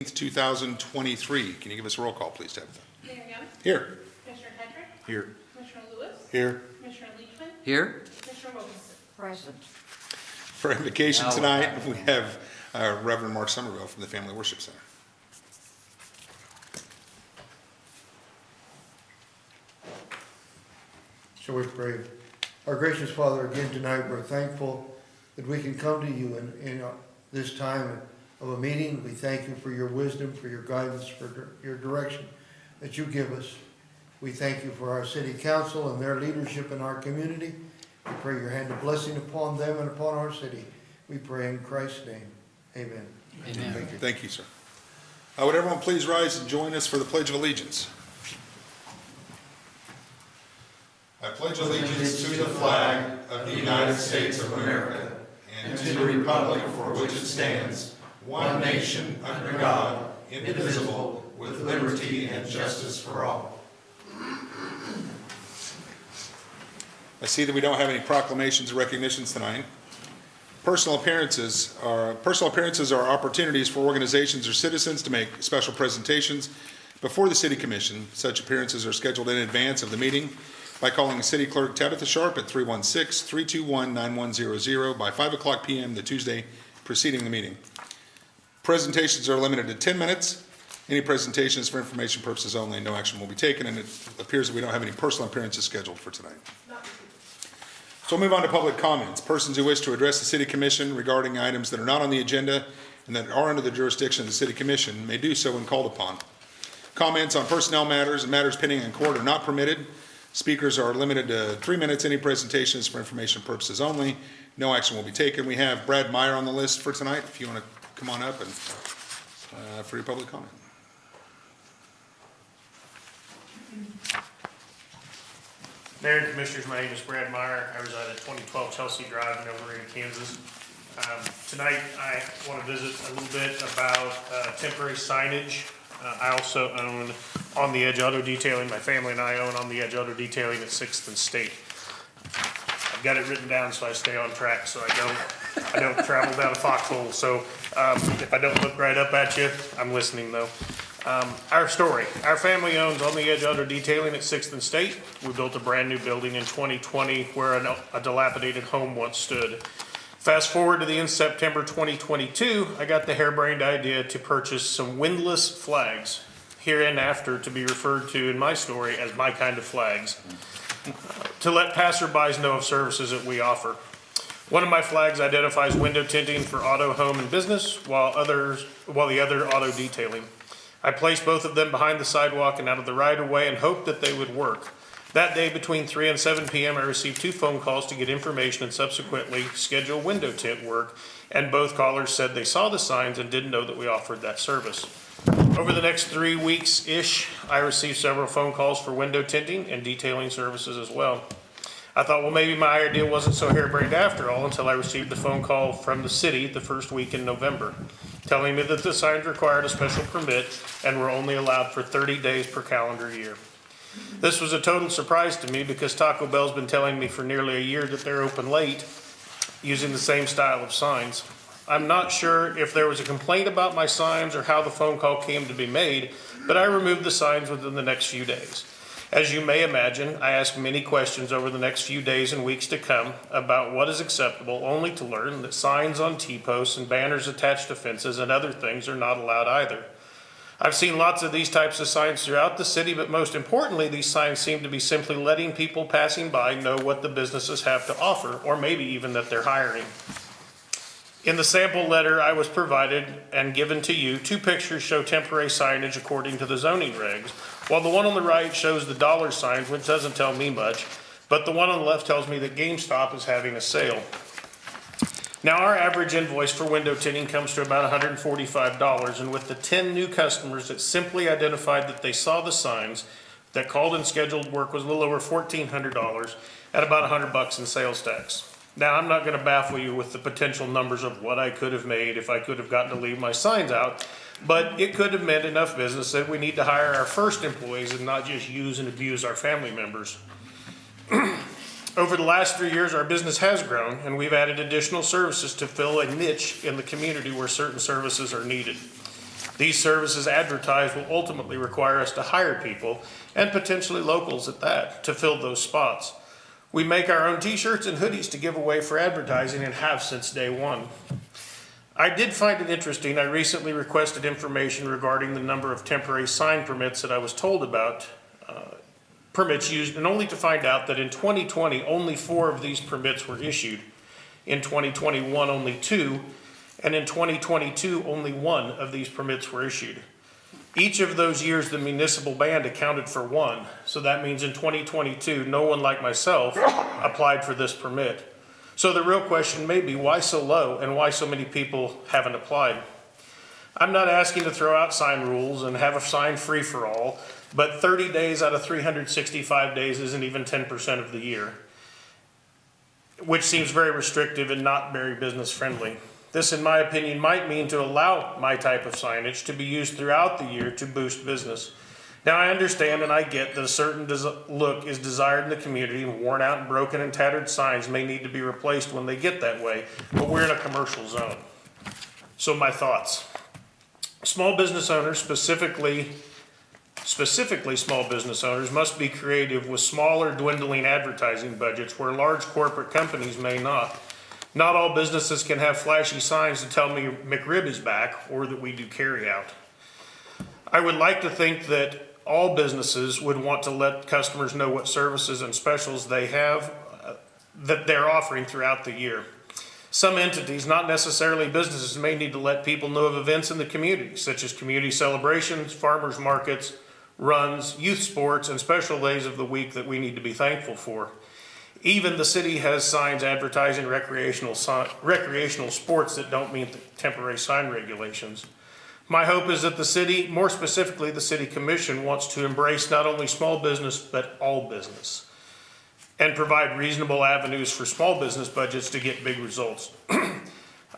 2023. Can you give us a roll call, please, Tabitha? Mayor Young. Here. Commissioner Hedrick. Here. Commissioner Lewis. Here. Commissioner Leachman. Here. Commissioner Wilkinson. Present. For invocation Now tonight, what we have Reverend Mark Somerville from the Family Worship Center. So we pray. Our gracious Father, again tonight we're thankful that we can come to you in this time of a meeting. We thank you for your wisdom, for your guidance, for your direction that you give us. We thank you for our city council and their leadership in our community. We pray your hand of blessing upon them and upon our city. We pray in Christ's name. Amen. Amen. Thank you. Thank you, sir. Would everyone please rise and join us for the Pledge of Allegiance? I pledge allegiance to the flag of the United States of America and to the republic for which it stands, one nation under God, indivisible, with liberty and justice for all. I see that we don't have any proclamations or recognitions tonight. Personal appearances are opportunities for organizations or citizens to make special presentations before the City Commission. Such appearances are scheduled in advance of the meeting by calling City Clerk Tabitha Sharp at 316-321-9100 by 5 o'clock p.m. the Tuesday preceding the meeting. Presentations are limited to 10 minutes. Any presentations for information purposes only. No action will be taken, and it appears that we don't have any personal appearances scheduled for tonight. So we'll move on to public comments. Persons who wish to address the City Commission regarding items that are not on the agenda and that are under the jurisdiction of the City Commission may do so when called upon. Comments on personnel matters and matters pending in court are not permitted. Speakers are limited to 3 minutes. Any presentations for information purposes only. No action will be taken. We have Brad Meyer on the list for tonight. If you want to come on up and for your public comment. Mayor and Commissioners, my name is Brad Meyer. I reside at 2012 Chelsea Drive in El Dorado, Kansas. Tonight, I want to visit a little bit about temporary signage. I also own On the Edge Auto Detailing. My family and I own On the Edge Auto Detailing at 6th and State. I've got it written down so I stay on track, so I don't travel down a foxhole. So if I don't look right up at you, I'm listening though. Our story. Our family owns On the Edge Auto Detailing at 6th and State. We built a brand new building in 2020 where a dilapidated home once stood. Fast forward to the end of September 2022, I got the harebrained idea to purchase some windlass flags, hereinafter to be referred to in my story as my kind of flags, to let passerbys know of services that we offer. One of my flags identifies window tinting for auto, home, and business, while the other auto detailing. I placed both of them behind the sidewalk and out of the right-of-way and hoped that they would work. That day between 3 and 7 p.m. I received 2 phone calls to get information and subsequently schedule window tint work, and both callers said they saw the signs and didn't know that we offered that service. Over the next 3 weeks-ish, I received several phone calls for window tinting and detailing services as well. I thought, well, maybe my idea wasn't so harebrained after all until I received a phone call from the city the first week in November, telling me that the signs required a special permit and were only allowed for 30 days per calendar year. This was a total surprise to me because Taco Bell's been telling me for nearly a year that they're open late using the same style of signs. I'm not sure if there was a complaint about my signs or how the phone call came to be made, but I removed the signs within the next few days. As you may imagine, I asked many questions over the next few days and weeks to come about what is acceptable, only to learn that signs on T-posts and banners attached to fences and other things are not allowed either. I've seen lots of these types of signs throughout the city, but most importantly, these signs seem to be simply letting people passing by know what the businesses have to offer, or maybe even that they're hiring. In the sample letter I was provided and given to you, 2 pictures show temporary signage according to the zoning regs, while the one on the right shows the dollar signs, which doesn't tell me much, but the one on the left tells me that GameStop is having a sale. Now, our average invoice for window tinting comes to about $145, and with the 10 new customers that simply identified that they saw the signs, that called and scheduled work was a little over $1,400 at about $100 in sales tax. Now, I'm not going to baffle you with the potential numbers of what I could have made if I could have gotten to leave my signs out, but it could have meant enough business that we need to hire our first employees and not just use and abuse our family members. Over the last 3 years, our business has grown, and we've added additional services to fill a niche in the community where certain services are needed. These services advertised will ultimately require us to hire people, and potentially locals at that, to fill those spots. We make our own t-shirts and hoodies to give away for advertising and have since day one. I did find it interesting. I recently requested information regarding the number of temporary sign permits that I was told about, permits used, and only to find out that in 2020, only 4 of these permits were issued. In 2021, only 2, and in 2022, only 1 of these permits were issued. Each of those years, the municipal band accounted for 1, so that means in 2022, no one like myself applied for this permit. So the real question may be, why so low, and why so many people haven't applied? I'm not asking to throw out sign rules and have a sign free for all, but 30 days out of 365 days isn't even 10% of the year, which seems very restrictive and not very business friendly. This, in my opinion, might mean to allow my type of signage to be used throughout the year to boost business. Now, I understand and I get that a certain look is desired in the community, and worn out and broken and tattered signs may need to be replaced when they get that way, but we're in a commercial zone. So my thoughts. Small business owners, specifically small business owners, must be creative with smaller, dwindling advertising budgets where large corporate companies may not. Not all businesses can have flashy signs to tell me McRib is back or that we do carry out. I would like to think that all businesses would want to let customers know what services and specials they have that they're offering throughout the year. Some entities, not necessarily businesses, may need to let people know of events in the community, such as community celebrations, farmers markets, runs, youth sports, and special days of the week that we need to be thankful for. Even the city has signs advertising recreational sports that don't meet the temporary sign regulations. My hope is that the city, more specifically the city commission, wants to embrace not only small business, but all business, and provide reasonable avenues for small business budgets to get big results.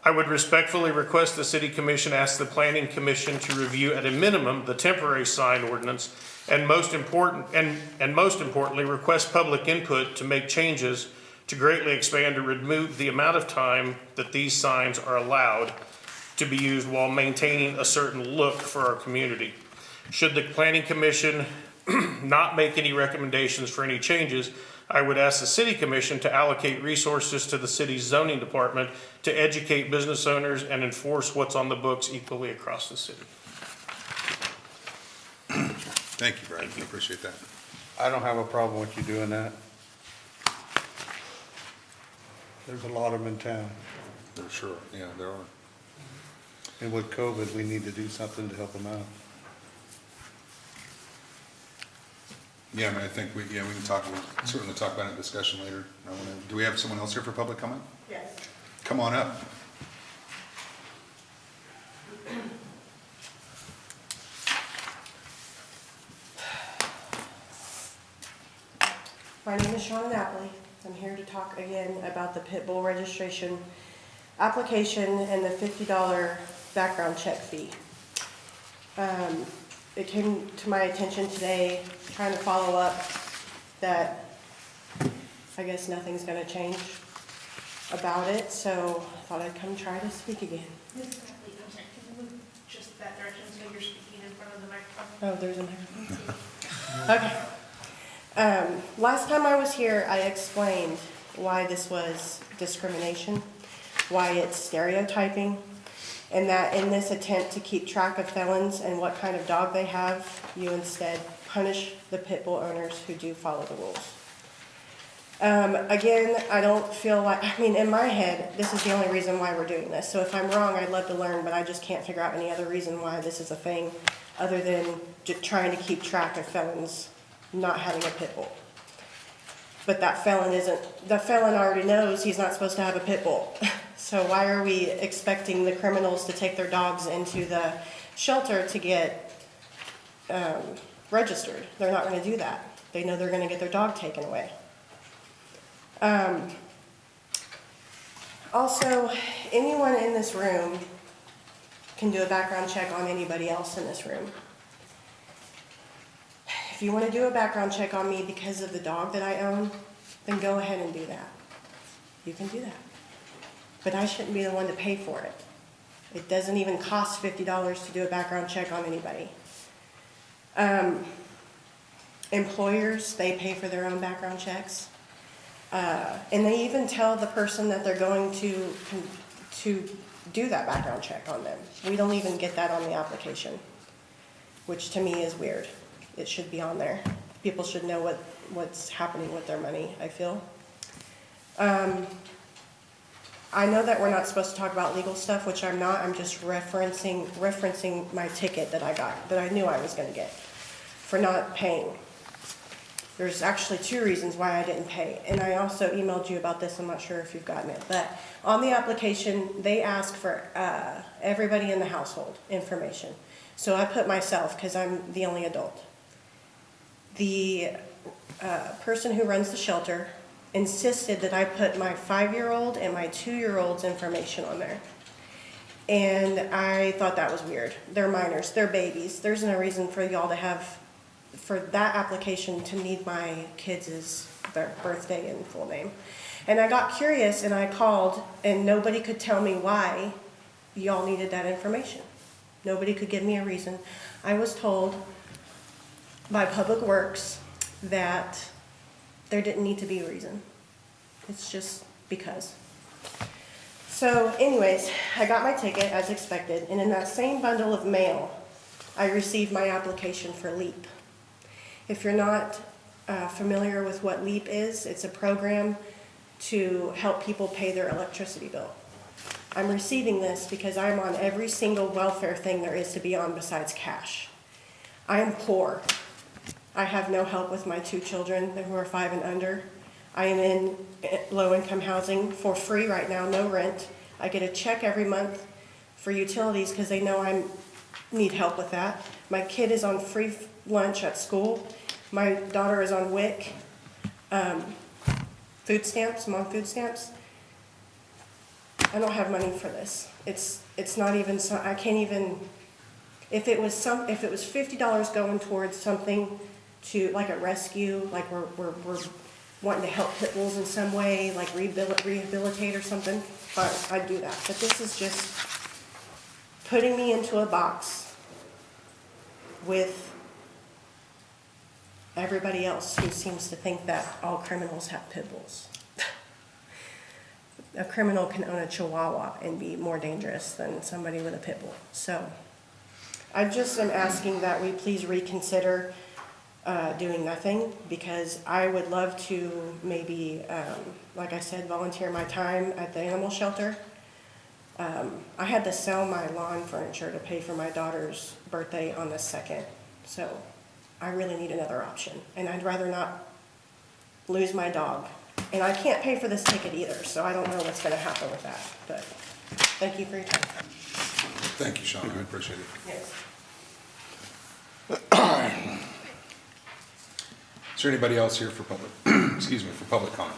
I would respectfully request the city commission ask the planning commission to review at a minimum the temporary sign ordinance, and most importantly, request public input to make changes to greatly expand or remove the amount of time that these signs are allowed to be used while maintaining a certain look for our community. Should the planning commission not make any recommendations for any changes, I would ask the city commission to allocate resources to the city's zoning department to educate business owners and enforce what's on the books equally across the city. Thank you, Brad. I appreciate that. I don't have a problem with you doing that. There's a lot of them in town. For sure, yeah, there are. And with COVID, we need to do something to help them out. Yeah, I mean, I think we can certainly talk about it in discussion later. Do we have someone else here for public comment? Yes. Come on up. My name is Shauna Napoli. I'm here to talk again about the pit bull registration application and the $50 background check fee. It came to my attention today, trying to follow up, that I guess nothing's going to change about it, so I thought I'd come try to speak again. Ms. Bradley, I'm sorry, can you move just that direction so you're speaking in front of the microphone? Oh, there's a microphone. Okay. Last time I was here, I explained why this was discrimination, why it's stereotyping, and that in this attempt to keep track of felons and what kind of dog they have, you instead punish the pit bull owners who do follow the rules. Again, I don't feel like, in my head, this is the only reason why we're doing this. So if I'm wrong, I'd love to learn, but I just can't figure out any other reason why this is a thing other than just trying to keep track of felons not having a pit bull. But the felon already knows he's not supposed to have a pit bull. So why are we expecting the criminals to take their dogs into the shelter to get registered? They're not going to do that. They know they're going to get their dog taken away. Also, anyone in this room can do a background check on anybody else in this room. If you want to do a background check on me because of the dog that I own, then go ahead and do that. You can do that. But I shouldn't be the one to pay for it. It doesn't even cost $50 to do a background check on anybody. Employers, they pay for their own background checks. And they even tell the person that they're going to do that background check on them. We don't even get that on the application, which to me is weird. It should be on there. People should know what's happening with their money, I feel. I know that we're not supposed to talk about legal stuff, which I'm not. I'm just referencing my ticket that I got, that I knew I was gonna get for not paying. There's actually 2 reasons why I didn't pay. And I also emailed you about this, I'm not sure if you've gotten it. But on the application, they ask for everybody in the household information. So I put myself, because I'm the only adult. The person who runs the shelter insisted that I put my 5-year-old and my 2-year-old's information on there. And I thought that was weird. They're minors, they're babies. There's no reason for y'all to have, for that application to need my kids' their birthday and full name. And I got curious and I called and nobody could tell me why y'all needed that information. Nobody could give me a reason. I was told by Public Works that there didn't need to be a reason. It's just because. So anyways, I got my ticket as expected, and in that same bundle of mail, I received my application for LEAP. If you're not familiar with what LEAP is, it's a program to help people pay their electricity bill. I'm receiving this because I'm on every single welfare thing there is to be on besides cash. I am poor. I have no help with my 2 children who are 5 and under. I am in low-income housing for free right now, no rent. I get a check every month for utilities because they know I need help with that. My kid is on free lunch at school. My daughter is on WIC, food stamps, mom food stamps. I don't have money for this. It's not even, I can't even, if it was $50 going towards something to, like a rescue, like we're wanting to help pit bulls in some way, like rehabilitate or something, fine, I'd do that. But this is just putting me into a box with everybody else who seems to think that all criminals have pit bulls. A criminal can own a Chihuahua and be more dangerous than somebody with a pit bull. So I just am asking that we please reconsider doing nothing, because I would love to maybe, like I said, volunteer my time at the animal shelter. I had to sell my lawn furniture to pay for my daughter's birthday on the 2nd. So I really need another option, and I'd rather not lose my dog. And I can't pay for this ticket either, so I don't know what's going to happen with that. But thank you for your time. Thank you, Sean, I appreciate it. Yes. Is there anybody else here for public, excuse me, for public comment?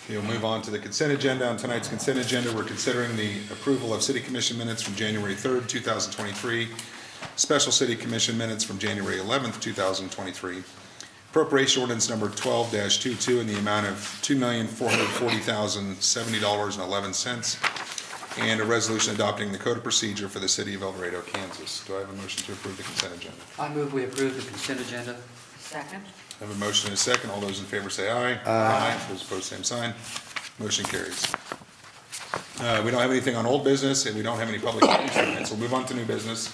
Okay, we'll move on to the consent agenda. On tonight's consent agenda, we're considering the approval of city commission minutes from January 3rd, 2023, special city commission minutes from January 11th, 2023, appropriation ordinance number 12-22 in the amount of $2,440,070.11, and a resolution adopting the code of procedure for the city of El Dorado, Kansas. Do I have a motion to approve the consent agenda? I move we approve the consent agenda. Second. I have a motion and a second. All those in favor say aye. Aye. Those opposed, same sign. Motion carries. We don't have anything on old business, and we don't have any public hearings tonight, so we'll move on to new business.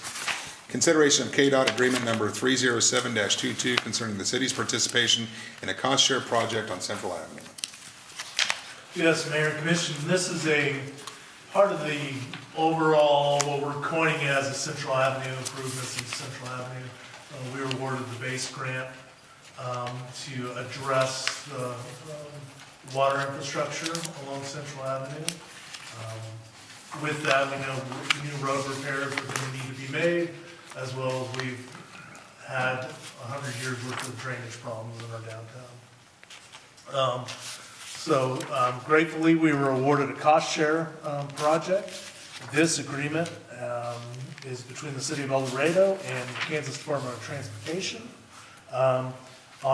Consideration of KDOT agreement number 307-22 concerning the city's participation in a cost share project on Central Avenue. Yes, Mayor and Commission, this is a part of the overall, what we're coining as the Central Avenue improvements in Central Avenue. We were awarded the base grant to address the water infrastructure along Central Avenue. With that, we know new road repairs are going to need to be made, as well as we've had 100 years worth of drainage problems in our downtown. So gratefully, we were awarded a cost share project. This agreement is between the city of El Dorado and Kansas Department of Transportation on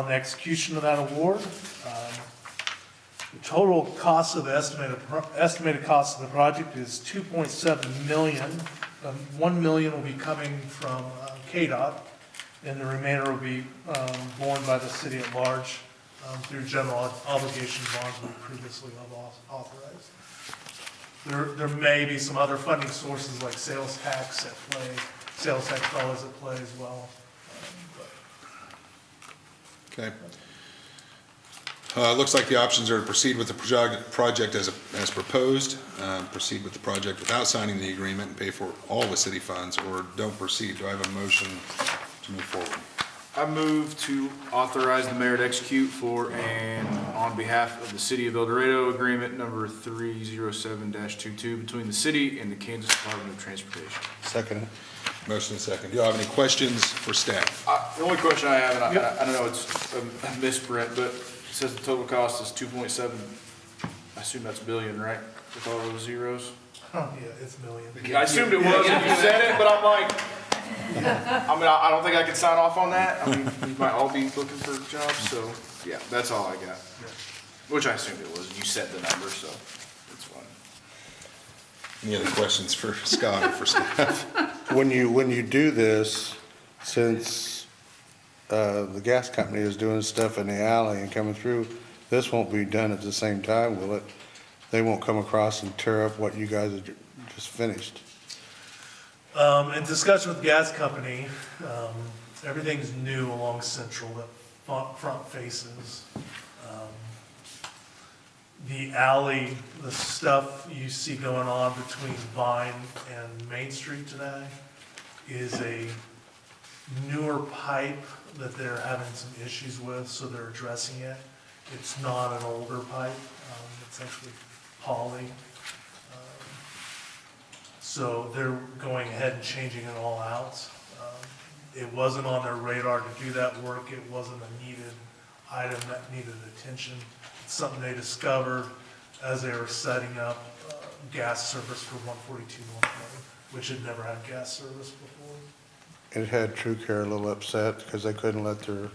the execution of that award. The total cost of the estimated cost of the project is 2.7 million. 1 million will be coming from KDOT, and the remainder will be borne by the city at large through general obligation bonds we previously have authorized. There may be some other funding sources like sales tax at play, sales tax dollars at play as well. Okay. Looks like the options are to proceed with the project as proposed, proceed with the project without signing the agreement and pay for all the city funds, or don't proceed. Do I have a motion to move forward? I move to authorize the mayor to execute for and on behalf of the city of El Dorado, agreement number 307-22 between the city and the Kansas Department of Transportation. Second. Motion and second. Do you have any questions for staff? The only question I have, and I don't know, it's a misprint, but it says the total cost is 2.7, I assume that's billion, right? With all those zeros? Yeah, it's million. I assumed it was when you said it, but I'm like, I don't think I could sign off on that. I mean, we might all be looking for jobs, so, yeah, that's all I got. Which I assumed it was, you said the number, so it's fine. Any other questions for Scott or for staff? When you do this, since the gas company is doing stuff in the alley and coming through, this won't be done at the same time, will it? They won't come across and tear up what you guys have just finished? In discussion with the gas company, everything's new along Central, the front faces. The alley, the stuff you see going on between Vine and Main Street today is a newer pipe that they're having some issues with, so they're addressing it. It's not an older pipe, it's actually poly. So they're going ahead and changing it all out. It wasn't on their radar to do that work. It wasn't a needed item that needed attention. It's something they discovered as they were setting up gas service for 142 North Road, which had never had gas service before. It had True Care a little upset because they couldn't let their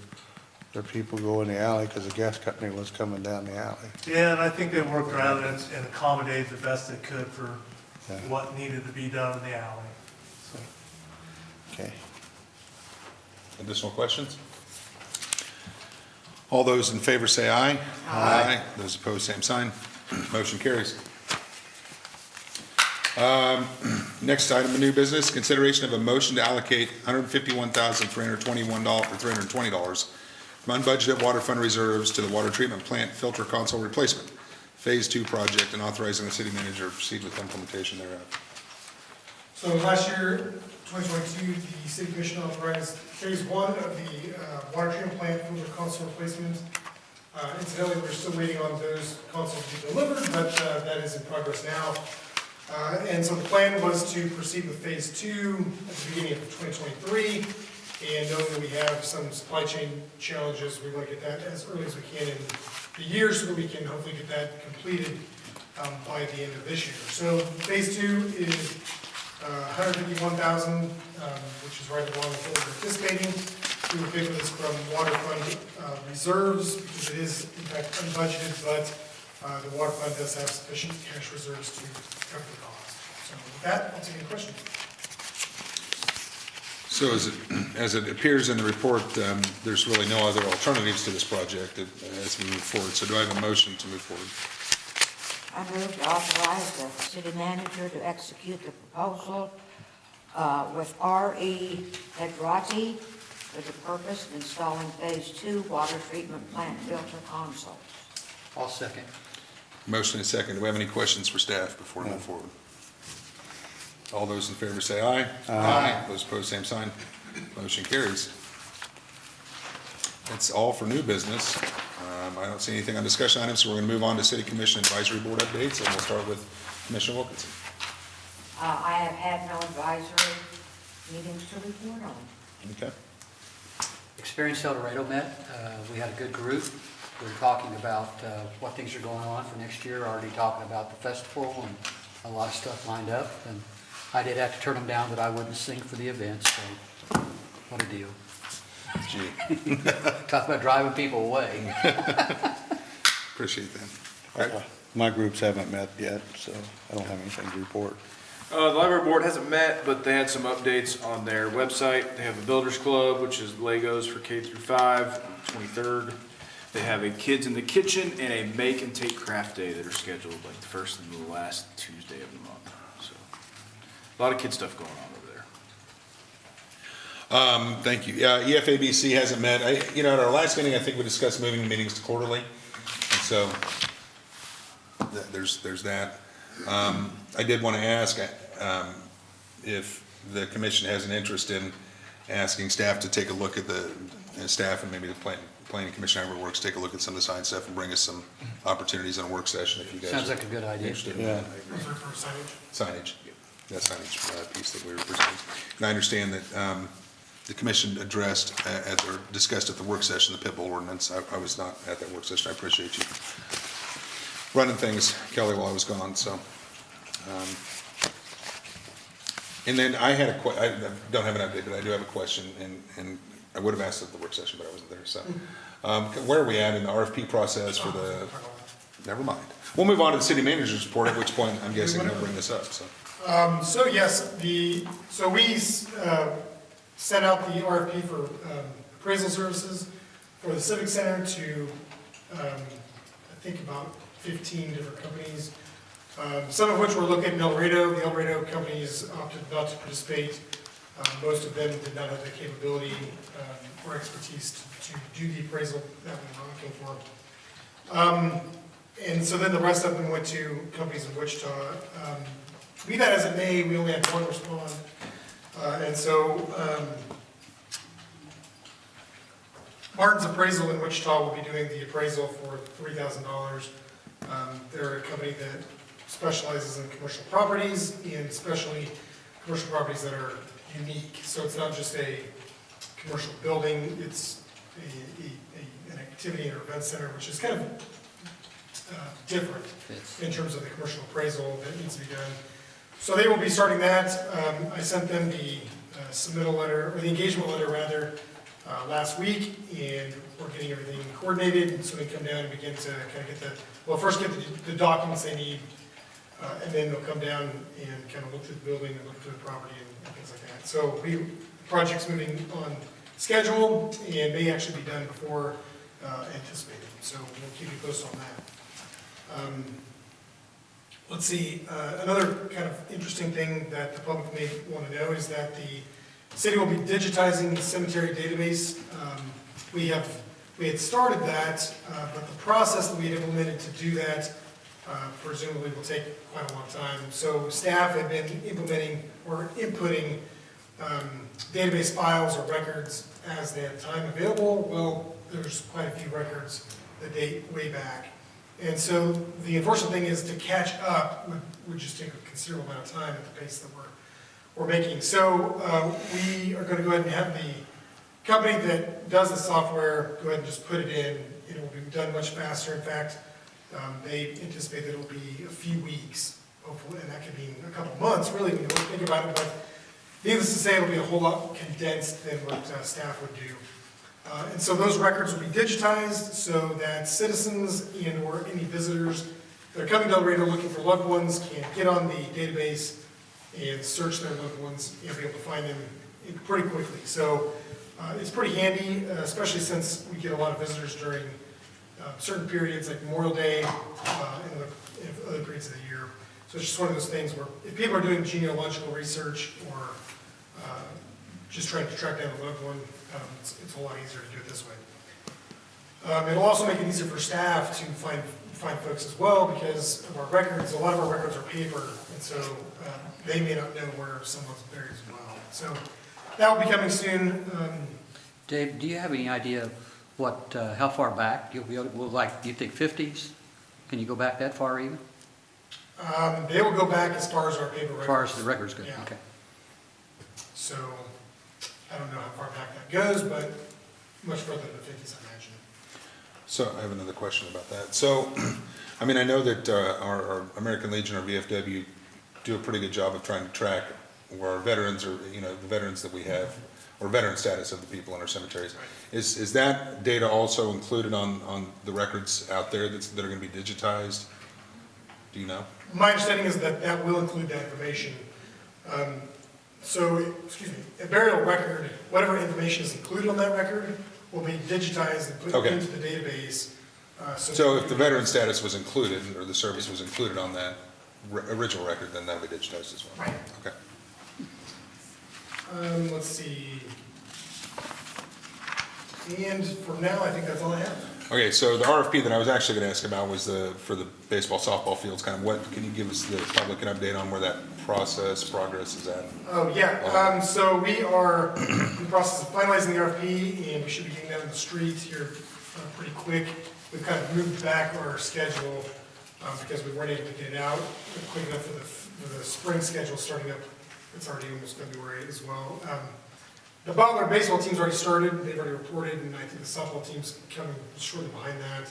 people go in the alley because the gas company was coming down the alley. Yeah, and I think they worked around it and accommodated the best they could for Yeah. what needed to be done in the alley. So, Okay. Additional questions? All those in favor say aye. Aye. Those opposed, same sign. Motion carries. Next item of new business, consideration of a motion to allocate $151,320 from unbudgeted water fund reserves to the water treatment plant filter console replacement, Phase 2 project, and authorizing the city manager to proceed with implementation thereof. So last year, 2022, the city commission authorized phase 1 of the water treatment plant filter console replacement. Incidentally, we're still waiting on those consoles to be delivered, but that is in progress now. And so the plan was to proceed with phase 2 at the beginning of 2023. And knowing that we have some supply chain challenges, we want to get that as early as we can in the year so that we can hopefully get that completed by the end of this year. So phase 2 is $151,000, which is right along with what we're anticipating. We were paying for this from water fund reserves because it is in fact unbudgeted, but the water fund does have sufficient cash reserves to cover the cost. So with that, I'll take any questions. So as it appears in the report, there's really no other alternatives to this project as we move forward. So do I have a motion to move forward? I move to authorize the city manager to execute the proposal with R.E. Pedrati for the purpose of installing Phase 2 water treatment plant filter consoles. I'll second. Motion and second. Do we have any questions for staff before we move forward? All those in favor say aye. Aye. Those opposed, same sign. Motion carries. That's all for new business. I don't see anything on discussion items, so we're going to move on to City Commission Advisory Board updates, and we'll start with Commissioner Wilkinson. I have had no advisory meetings to report on. Okay. Experience El Dorado met. We had a good group. We were talking about what things are going on for next year, already talking about the festival and a lot of stuff lined up. And I did have to turn them down that I wouldn't sing for the event, so what a deal. Gee. Talk about driving people away. Appreciate that. My groups haven't met yet, so I don't have anything to report. The library board hasn't met, but they had some updates on their website. They have a builders club, which is Legos for K through 5, 23rd. They have a kids in the kitchen and a make and take craft day that are scheduled like the first and the last Tuesday of the month. So a lot of kid stuff going on over there. Thank you. EFABC hasn't met. At our last meeting, I think we discussed moving the meetings to quarterly. And so there's that. I did want to ask if the commission has an interest in asking staff to take a look at staff and maybe the planning commission, however it works, take a look at some of the sign stuff and bring us some opportunities on a work session if you guys Sounds are like a good idea. interested in Yeah. that. Was there for signage? Signage, that signage piece that we were presenting. And I understand that the commission addressed or discussed at the work session the pit bull ordinance. I was not at that work session. I appreciate you running things, Kelly, while I was gone, so. And then I had I don't have an update, but I do have a question, and I would have asked at the work session, but I wasn't there, so. Where are we at in the RFP process for never mind. We'll move on to the city manager's report, at which point I'm guessing they'll bring this up, so. So yes, we sent out the RFP for appraisal services for the Civic Center to, I think about 15 different companies, some of which were looking at Dorado. The Dorado companies opted not to participate. Most of them did not have the capability or expertise to do the appraisal that we were looking for. And so then the rest of them went to companies in Wichita. Be that as it may, we only had one respond. And so Martin's Appraisal in Wichita will be doing the appraisal for $3,000. They're a company that specializes in commercial properties, and especially commercial properties that are unique. So it's not just a commercial building, it's an activity or event center, which is kind of different in terms of the commercial appraisal that needs to be done. So they will be starting that. I sent them the submittal letter, or the engagement letter rather, last week, and we're getting everything coordinated, so they come down and begin to kind of get first get the documents they need, and then they'll come down and kind of look through the building and look through the property and things like that. So the project's moving on schedule and may actually be done before anticipated. So we'll keep you posted on that. Let's see, another kind of interesting thing that the public may want to know is that the city will be digitizing the cemetery database. We had started that, but the process that we had implemented to do that presumably will take quite a long time. So staff have been implementing or inputting database files or records as they have time available. Well, there's quite a few records that date way back. And so the unfortunate thing is to catch up would just take a considerable amount of time at the pace that we're making. So we are going to go ahead and have the company that does the software go ahead and just put it in. It will be done much faster. In fact, they anticipate that it will be a few weeks, hopefully, and that could be a couple months, really, when you think about it. But needless to say, it'll be a whole lot condensed than what staff would do. And so those records will be digitized so that citizens and or any visitors that are coming to Dorado looking for loved ones can get on the database and search their loved ones and be able to find them pretty quickly. So it's pretty handy, especially since we get a lot of visitors during certain periods like Memorial Day and other periods of the year. So it's just one of those things where if people are doing genealogical research or just trying to track down a loved one, it's a whole lot easier to do it this way. It'll also make it easier for staff to find folks as well, because of our records. A lot of our records are paper, and so they may not know where someone's buried as well. So that will be coming soon. Dave, do you have any idea what, how far back you'll be able, do you think 50s? Can you go back that far even? They will go back as far as our paper records. As far as the records go, Yeah. okay. So I don't know how far back that goes, but much further than the 50s, I imagine. So I have another question about that. So, I mean, I know that our American Legion, or VFW, do a pretty good job of trying to track or our veterans, or, you know, the veterans that we have, or veteran status of the people in our cemeteries. Is that data also included on the records out there that are gonna be digitized? Do you know? My understanding is that that will include that information. So, excuse me, a burial record, whatever information is included on that record will be digitized and put Okay. into the database. So if the veteran status was included, or the service was included on that original record, then that'll be digitized as well? Right. Okay. Let's see. And for now, I think that's all I have. Okay, so the RFP that I was actually gonna ask about was for the baseball, softball fields, kind of can you give us the public an update on where that progress is at? Oh, yeah, so we are in the process of finalizing the RFP, and we should be getting that in the streets here pretty quick. We've kind of moved back our schedule, because we weren't able to get it out quick enough for the spring schedule starting up. It's already almost February as well. The Butler baseball team's already started, they've already reported, and I think the softball team's coming shortly behind that.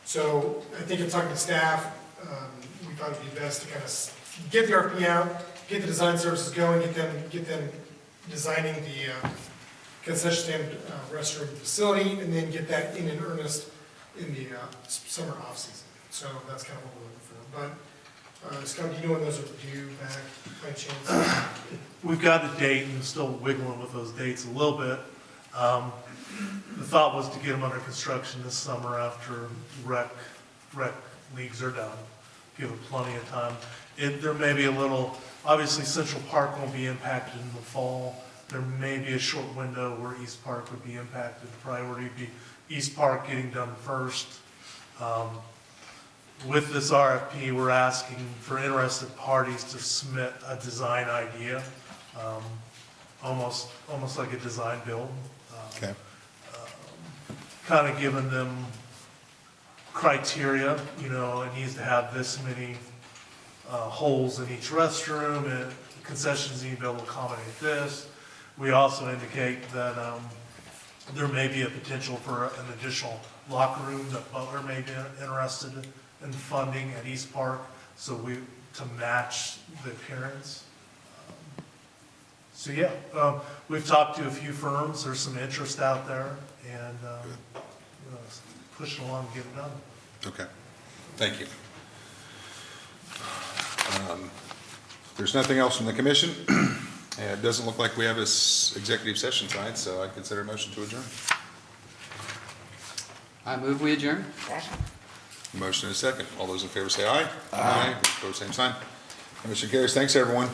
So I think in talking to staff, we thought it'd be best to kind of get the RFP out, get the design services going, get them designing the concession stand restroom facility, and then get that in earnest in the summer off-season. So that's kind of what we're looking for. But Scott, do you know when those are due back by chance? We've got a date and still wiggling with those dates a little bit. The thought was to get them under construction this summer after rec leagues are done. Give it plenty of time. There may be a little, obviously Central Park won't be impacted in the fall. There may be a short window where East Park would be impacted. The priority would be East Park getting done first. With this RFP, we're asking for interested parties to submit a design idea, almost like a design build. Okay. Kind of giving them criteria, you know, it needs to have this many holes in each restroom, and concessions need to be able to accommodate this. We also indicate that there may be a potential for an additional locker room that Butler may be interested in funding at East Park, to match the appearance. So yeah, we've talked to a few firms, there's some interest out there, and push it along and get it done. Okay, thank you. There's nothing else from the commission. It doesn't look like we have this executive session tonight, so I consider a motion to adjourn. I move we adjourn. Second. Motion and a second. All those in favor say aye. Aye. Opposed, same sign. Motion carries. Thanks, everyone.